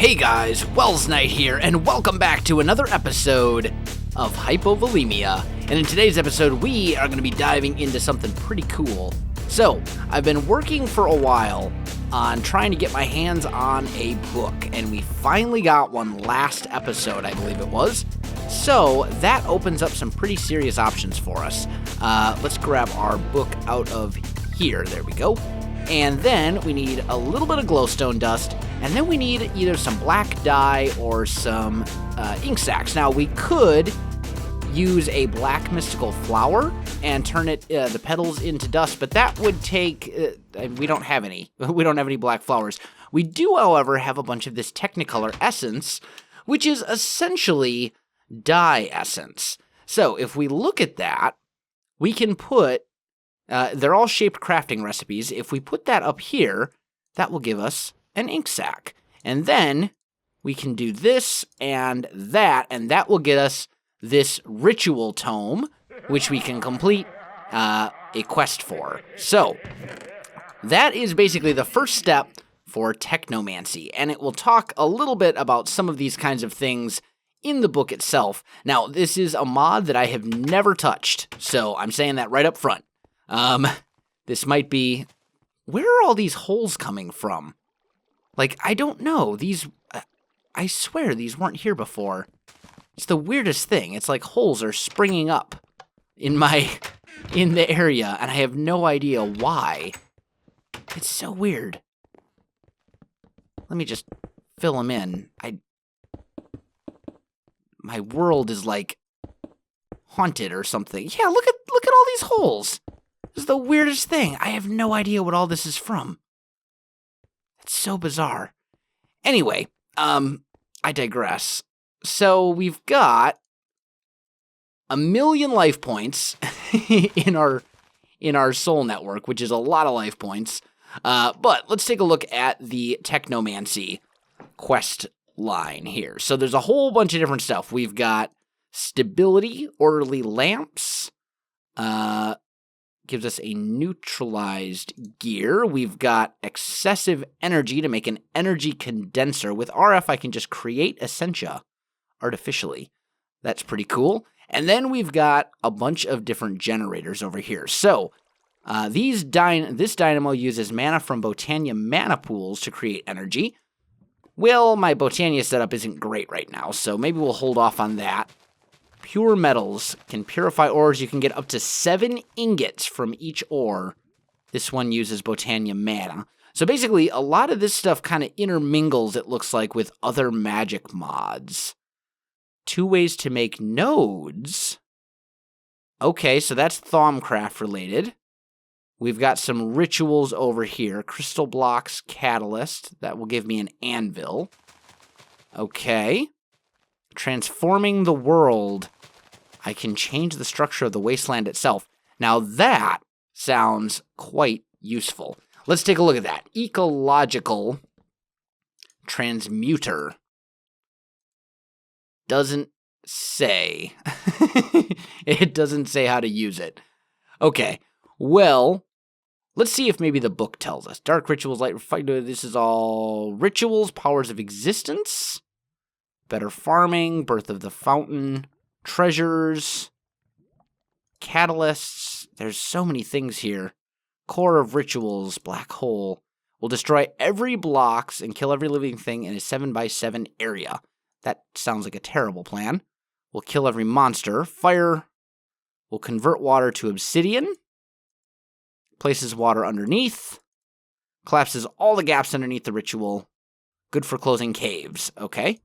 Hey guys, Welsknight here, and welcome back to another episode of Hypovolemia. And in today's episode, we are going to be diving into something pretty cool. So, I've been working for a while on trying to get my hands on a book, and we finally got one last episode, I believe it was. So, that opens up some pretty serious options for us. Let's grab our book out of here. There we go. And then we need a little bit of glowstone dust, and then we need either some black dye or some ink sacs. Now, we could use a black mystical flower and turn it the petals into dust, but that would take... we don't have any. We don't have any black flowers. We do, however, have a bunch of this Technicolor essence, which is essentially dye essence. So, if we look at that, we can put... they're all shaped crafting recipes. If we put that up here, that will give us an ink sac. And then we can do this and that will get us this ritual tome, which we can complete a quest for. So, that is basically the first step for Technomancy, and it will talk a little bit about some of these kinds of things in the book itself. Now, this is a mod that I have never touched, so I'm saying that right up front. This might be... Where are all these holes coming from? Like, I don't know. These... I swear these weren't here before. It's the weirdest thing. It's like holes are springing up in the area, and I have no idea why. It's so weird. Let me just fill them in. My world is like haunted or something. Yeah, look at all these holes. This is the weirdest thing. I have no idea what all this is from. It's so bizarre. Anyway, I digress. So we've got 1,000,000 life points in our soul network, which is a lot of life points. But let's take a look at the Technomancy quest line here. So there's a whole bunch of different stuff. We've got stability, orderly lamps, gives us a neutralized gear. We've got excessive energy to make an energy condenser. With RF, I can just create Essentia artificially. That's pretty cool. And then we've got a bunch of different generators over here. So, this dynamo uses mana from Botania mana pools to create energy. Well, my Botania setup isn't great right now, so maybe we'll hold off on that. Pure metals can purify ores. You can get up to 7 ingots from each ore. This one uses Botania mana. So basically, a lot of this stuff kind of intermingles, it looks like, with other magic mods. 2 ways to make nodes. Okay, so that's Thaumcraft related. We've got some rituals over here. Crystal blocks, catalyst. That will give me an anvil. Okay. Transforming the world. I can change the structure of the wasteland itself. Now that sounds quite useful. Let's take a look at that. Ecological transmuter. Doesn't say. It doesn't say how to use it. Okay, well, let's see if maybe the book tells us. Dark rituals, light fight. This is all rituals, powers of existence. Better farming, birth of the fountain, treasures, catalysts. There's so many things here. Core of rituals, black hole. Will destroy every blocks and kill every living thing in a 7x7 area. That sounds like a terrible plan. Will kill every monster. Fire will convert water to obsidian. Places water underneath. Collapses all the gaps underneath the ritual. Good for closing caves. Okay.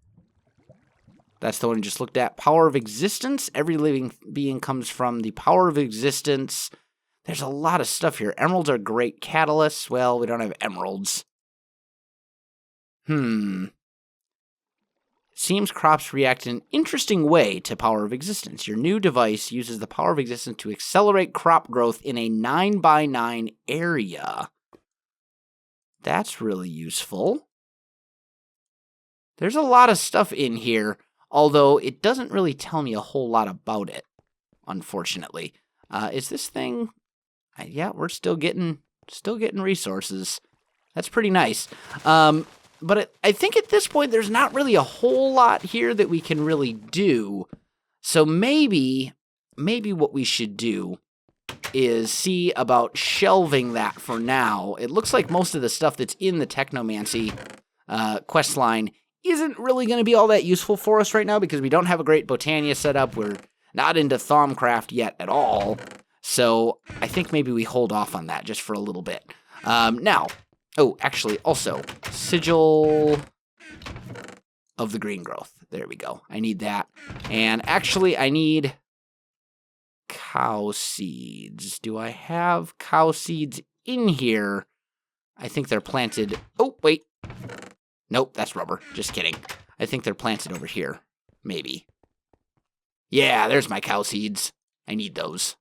That's the one we just looked at. Power of existence. Every living being comes from the power of existence. There's a lot of stuff here. Emeralds are great. Catalysts. Well, we don't have emeralds. Seems crops react in an interesting way to power of existence. Your new device uses the power of existence to accelerate crop growth in a 9x9 area. That's really useful. There's a lot of stuff in here, although it doesn't really tell me a whole lot about it, unfortunately. Is this thing... Yeah, we're still getting resources. That's pretty nice. But I think at this point, there's not really a whole lot here that we can really do. So maybe what we should do is see about shelving that for now. It looks like most of the stuff that's in the Technomancy quest line isn't really going to be all that useful for us right now because we don't have a great Botania set up. We're not into Thaumcraft yet at all. So I think maybe we hold off on that just for a little bit. Now, actually, also, Sigil of the Green Growth. There we go. I need that. And actually, I need cow seeds. Do I have cow seeds in here? I think they're planted. Oh, wait. Nope, that's rubber. Just kidding. I think they're planted over here. Maybe. Yeah, there's my cow seeds. I need those.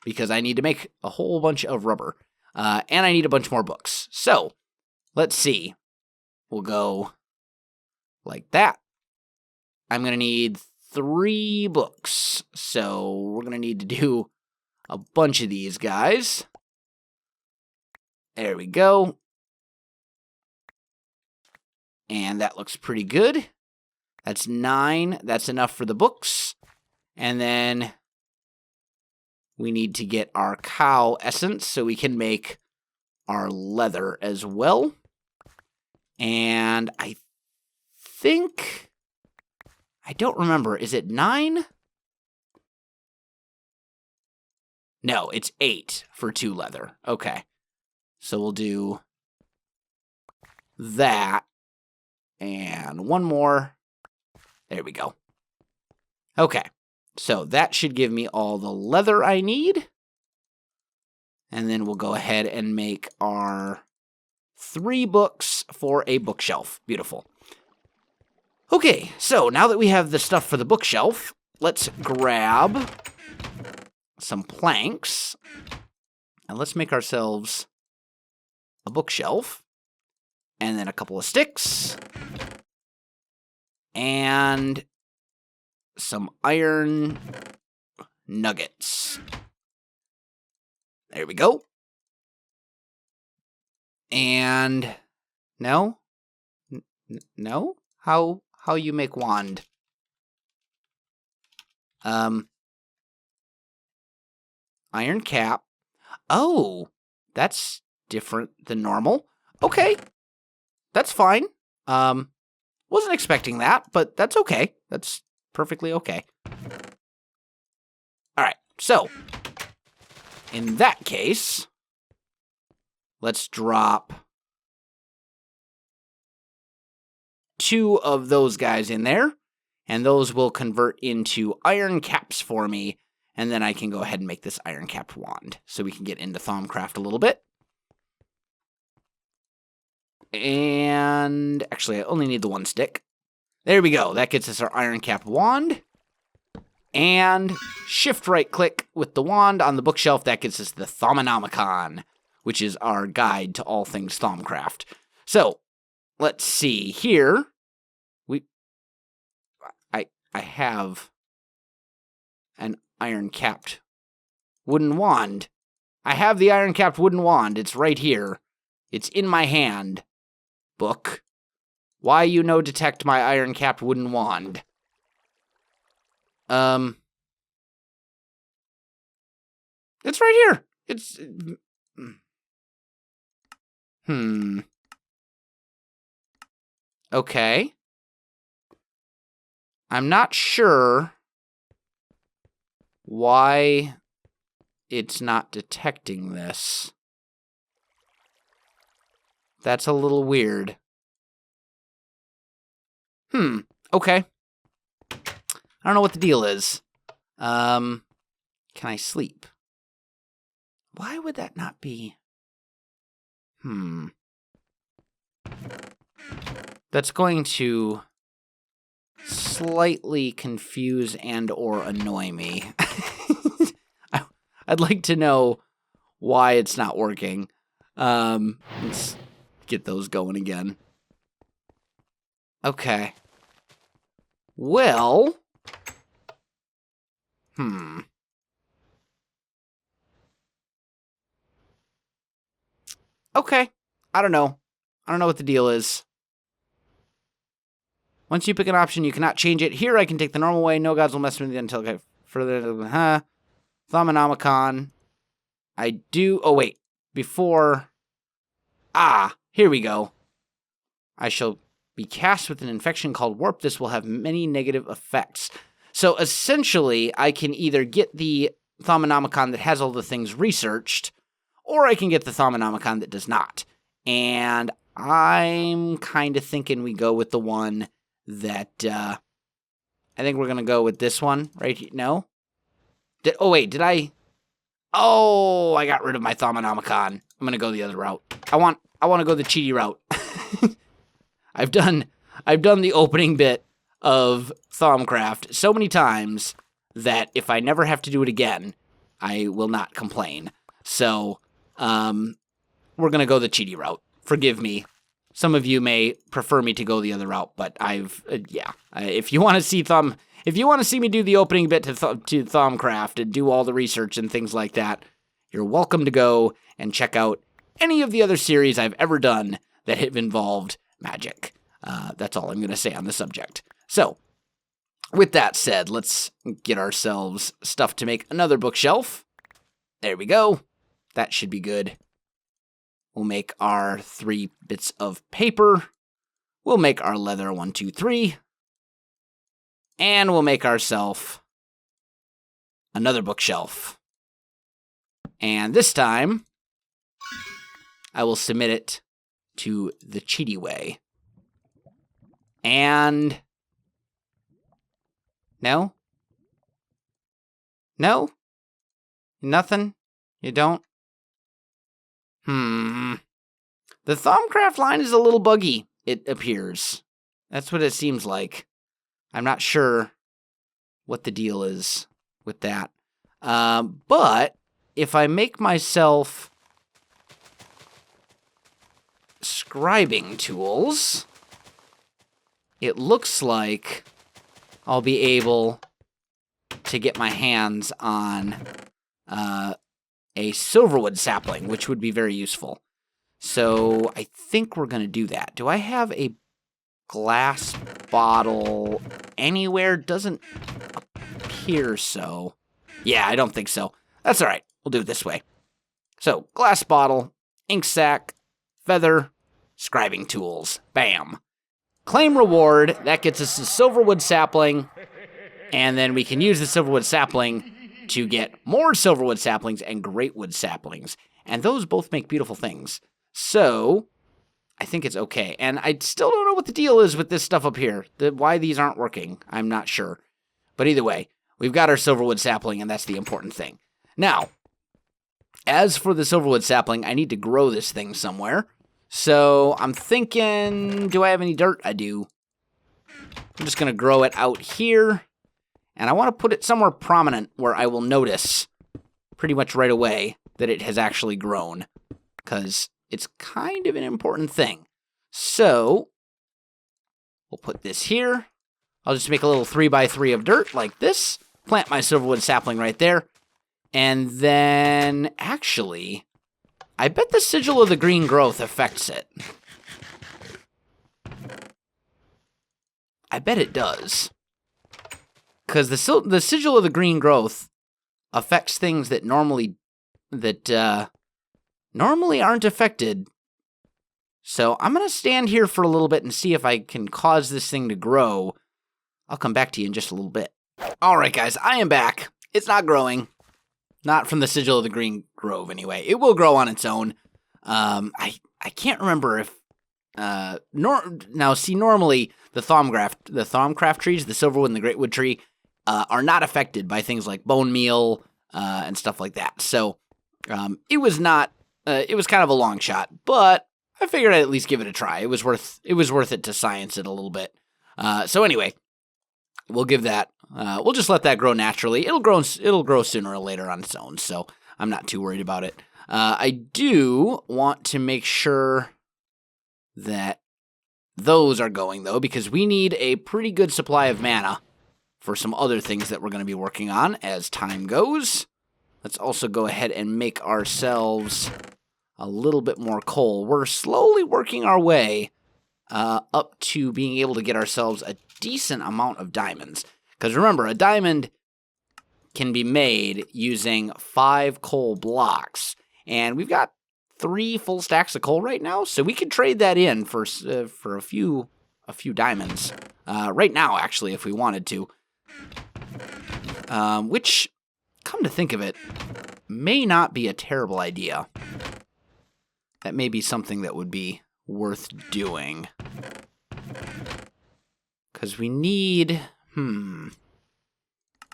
Because I need to make a whole bunch of rubber. And I need a bunch more books. So, let's see. We'll go like that. I'm going to need 3 books. So, we're going to need to do a bunch of these guys. There we go. And that looks pretty good. That's 9. That's enough for the books. And then we need to get our cow essence so we can make our leather as well. And I think, I don't remember, is it 9? No, it's 8 for 2 leather. Okay. So we'll do that. And 1 more. There we go. Okay. So that should give me all the leather I need. And then we'll go ahead and make our 3 books for a bookshelf. Beautiful. Okay, so now that we have the stuff for the bookshelf, let's grab some planks. And let's make ourselves a bookshelf. And then a couple of sticks. And some iron nuggets. There we go. And no? No? How you make wand? Iron cap. Oh, that's different than normal. Okay. That's fine. Wasn't expecting that, but that's okay. That's perfectly okay. All right, so in that case, let's drop 2 of those guys in there, and those will convert into iron caps for me, and then I can go ahead and make this iron capped wand, so we can get into Thaumcraft a little bit. And actually, I only need the 1 stick. There we go. That gets us our iron cap wand. And shift right click with the wand on the bookshelf. That gets us the Thaumonomicon, which is our guide to all things Thaumcraft. So, let's see here. I have an iron capped wooden wand. I have the iron capped wooden wand. It's right here. It's in my hand. Book. Why you no detect my iron-capped wooden wand? It's right here. It's... Okay. I'm not sure why it's not detecting this. That's a little weird. Okay. I don't know what the deal is. Can I sleep? Why would that not be? That's going to slightly confuse and or annoy me. I'd like to know why it's not working. Let's get those going again. Okay. Well. Okay. I don't know. I don't know what the deal is. Once you pick an option, you cannot change it. Here, I can take the normal way. No gods will mess with me until I get further. Thaumanomicon. I do... Oh, wait. Before... here we go. I shall be cast with an infection called Warp. This will have many negative effects. So, essentially, I can either get the Thaumanomicon that has all the things researched, or I can get the Thaumanomicon that does not. And I'm kind of thinking we go with the one that, I think we're going to go with this one right here. No? Did I? Oh, I got rid of my Thaumanomicon. I'm going to go the other route. I want to go the cheaty route. I've done the opening bit of Thaumcraft so many times that if I never have to do it again, I will not complain. So, we're going to go the cheaty route. Forgive me. Some of you may prefer me to go the other route, but if you want to see me do the opening bit to Thaumcraft and do all the research and things like that, you're welcome to go and check out any of the other series I've ever done that have involved magic. That's all I'm going to say on the subject. So, with that said, let's get ourselves stuff to make another bookshelf. There we go. That should be good. We'll make our 3 bits of paper. We'll make our leather 1, 2, 3. And we'll make ourselves another bookshelf. And this time, I will submit it to the cheaty way. And... No? No? Nothing? You don't? The Thaumcraft line is a little buggy, it appears. That's what it seems like. I'm not sure what the deal is with that. But if I make myself scribing tools, it looks like I'll be able to get my hands on a silverwood sapling, which would be very useful. So I think we're going to do that. Do I have a glass bottle anywhere? Doesn't appear so. Yeah, I don't think so. That's all right. We'll do it this way. So, glass bottle, ink sac, feather, scribing tools. Bam. Claim reward. That gets us a silverwood sapling. And then we can use the silverwood sapling to get more silverwood saplings and greatwood saplings. And those both make beautiful things. So, I think it's okay. And I still don't know what the deal is with this stuff up here. Why these aren't working, I'm not sure. But either way, we've got our silverwood sapling, and that's the important thing. Now, as for the silverwood sapling, I need to grow this thing somewhere. So, I'm thinking, do I have any dirt? I do. I'm just going to grow it out here. And I want to put it somewhere prominent where I will notice pretty much right away that it has actually grown. Because it's kind of an important thing. So, we'll put this here. I'll just make a little 3x3 of dirt like this. Plant my silverwood sapling right there. And then, actually, I bet the sigil of the green growth affects it. I bet it does. Because the sigil of the green growth affects things that normally aren't affected. So I'm going to stand here for a little bit and see if I can cause this thing to grow. I'll come back to you in just a little bit. All right, guys, I am back. It's not growing. Not from the sigil of the green grove, anyway. It will grow on its own. I can't remember if... normally, the Thaumcraft trees, the silverwood and the greatwood tree, are not affected by things like bone meal and stuff like that. So, it was not... it was kind of a long shot, but I figured I'd at least give it a try. It was worth it to science it a little bit. So anyway, we'll give that. We'll just let that grow naturally. It'll grow sooner or later on its own. So I'm not too worried about it. I do want to make sure that those are going though, because we need a pretty good supply of mana for some other things that we're going to be working on as time goes. Let's also go ahead and make ourselves a little bit more coal. We're slowly working our way up to being able to get ourselves a decent amount of diamonds. Because remember, a diamond can be made using 5 coal blocks. And we've got 3 full stacks of coal right now, so we could trade that in for a few diamonds. Right now, actually, if we wanted to. Which, come to think of it, may not be a terrible idea. That may be something that would be worth doing. Because we need...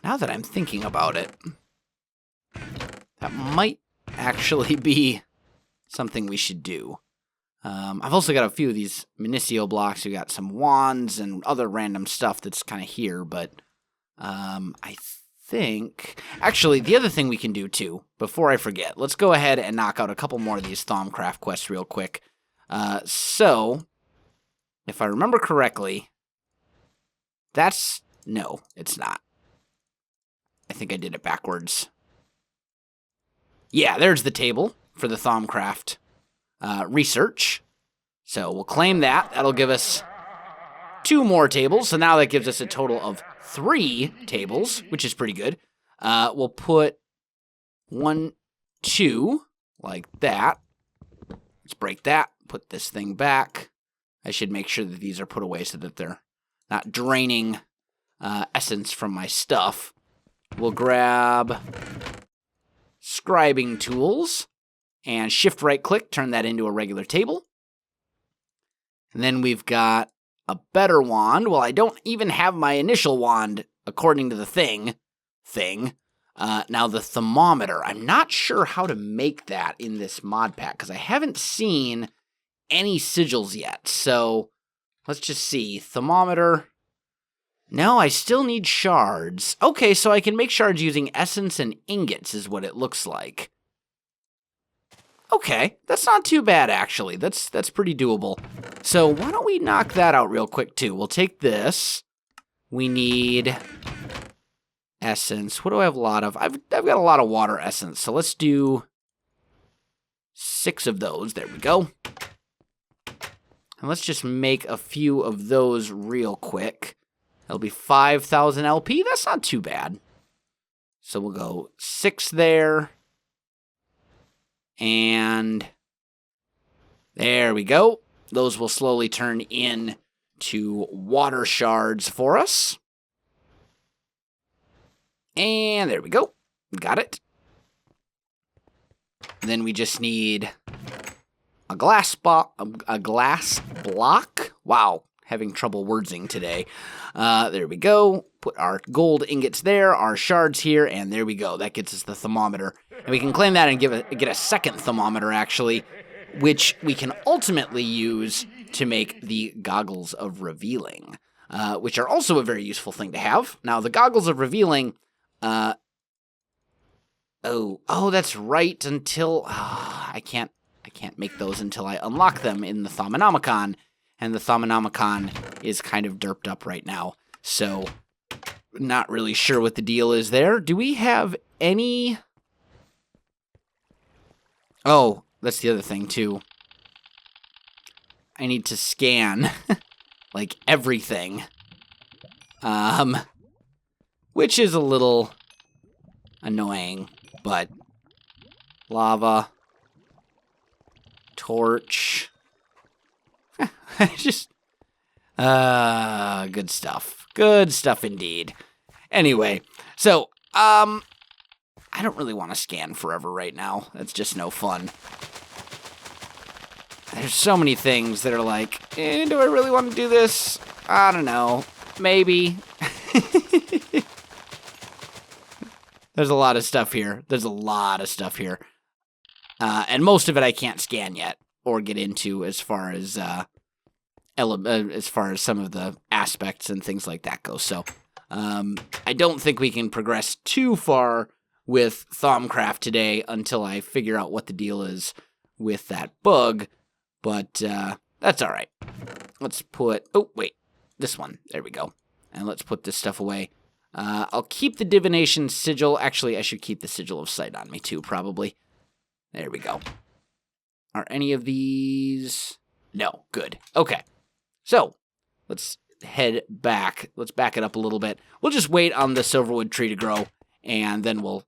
Now that I'm thinking about it, that might actually be something we should do. I've also got a few of these Minicio blocks. We got some wands and other random stuff that's kind of here, but I think... Actually, the other thing we can do, too, before I forget, let's go ahead and knock out a couple more of these Thaumcraft quests real quick. So, if I remember correctly, that's... No, it's not. I think I did it backwards. Yeah, there's the table for the Thaumcraft research. So we'll claim that. That'll give us 2 more tables. So now that gives us a total of 3 tables, which is pretty good. We'll put 1, 2, like that. Let's break that. Put this thing back. I should make sure that these are put away so that they're not draining essence from my stuff. We'll grab scribing tools and shift right click, turn that into a regular table. And then we've got a better wand. Well, I don't even have my initial wand according to the thing. Now the thermometer. I'm not sure how to make that in this mod pack because I haven't seen any sigils yet. So let's just see. Thermometer. No, I still need shards. Okay, so I can make shards using essence and ingots is what it looks like. Okay, that's not too bad, actually. That's pretty doable. So why don't we knock that out real quick, too? We'll take this. We need essence. What do I have a lot of? I've got a lot of water essence, so let's do 6 of those. There we go. And let's just make a few of those real quick. That'll be 5,000 LP. That's not too bad. So we'll go 6 there. And there we go. Those will slowly turn into water shards for us. And there we go. Got it. Then we just need a glass block. Wow. Having trouble wordsing today. There we go. Put our gold ingots there, our shards here, and there we go. That gets us the thermometer. And we can claim that and get a second thermometer, actually, which we can ultimately use to make the Goggles of Revealing, which are also a very useful thing to have. Now, the Goggles of Revealing... Oh, that's right, until... I can't make those until I unlock them in the Thaumonomicon. And the Thaumonomicon is kind of derped up right now. So, not really sure what the deal is there. Do we have any... Oh, that's the other thing, too. I need to scan, like, everything. Which is a little annoying, but... Lava. Torch... Just, good stuff. Good stuff indeed. Anyway, so, I don't really want to scan forever right now. That's just no fun. There's so many things that are like, do I really want to do this? I don't know. Maybe. There's a lot of stuff here. And most of it I can't scan yet or get into as far as some of the aspects and things like that go. So, I don't think we can progress too far with Thaumcraft today until I figure out what the deal is with that bug, but that's all right. Let's put... Oh, wait. This one. There we go. And let's put this stuff away. I'll keep the divination sigil. Actually, I should keep the sigil of sight on me, too, probably. There we go. Are any of these... No, good. Okay. So, let's head back. Let's back it up a little bit. We'll just wait on the silverwood tree to grow, and then we'll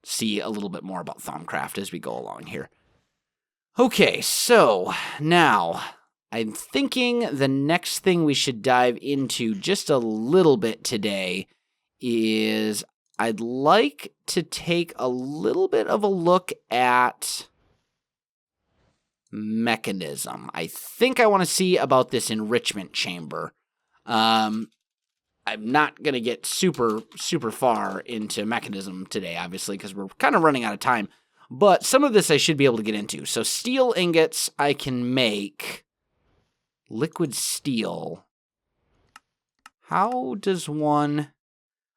see a little bit more about Thaumcraft as we go along here. Okay, so now I'm thinking the next thing we should dive into just a little bit today is I'd like to take a little bit of a look at mechanism. I think I want to see about this enrichment chamber. I'm not going to get super far into mechanism today, obviously, because we're kind of running out of time. But some of this I should be able to get into. So steel ingots I can make. Liquid steel. How does one...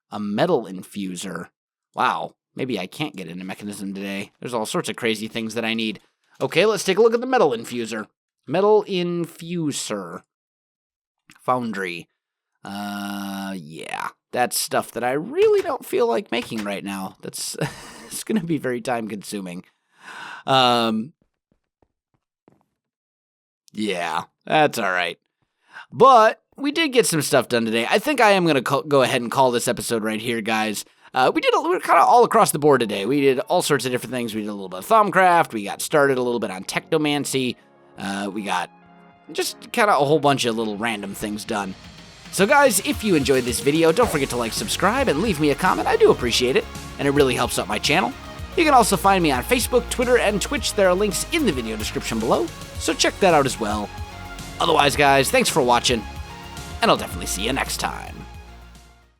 A metal infuser. Wow, maybe I can't get into mechanism today. There's all sorts of crazy things that I need. Okay, let's take a look at the metal infuser. Metal infuser. Foundry. Yeah, that's stuff that I really don't feel like making right now. That's it's going to be very time consuming. Yeah, that's all right. But we did get some stuff done today. I think I am going to go ahead and call this episode right here, guys. We were kind of all across the board today. We did all sorts of different things. We did a little bit of Thaumcraft. We got started a little bit on Technomancy. We got just kind of a whole bunch of little random things done. So guys, if you enjoyed this video, don't forget to like, subscribe, and leave me a comment. I do appreciate it, and it really helps out my channel. You can also find me on Facebook, Twitter, and Twitch. There are links in the video description below, so check that out as well. Otherwise, guys, thanks for watching, and I'll definitely see you next time.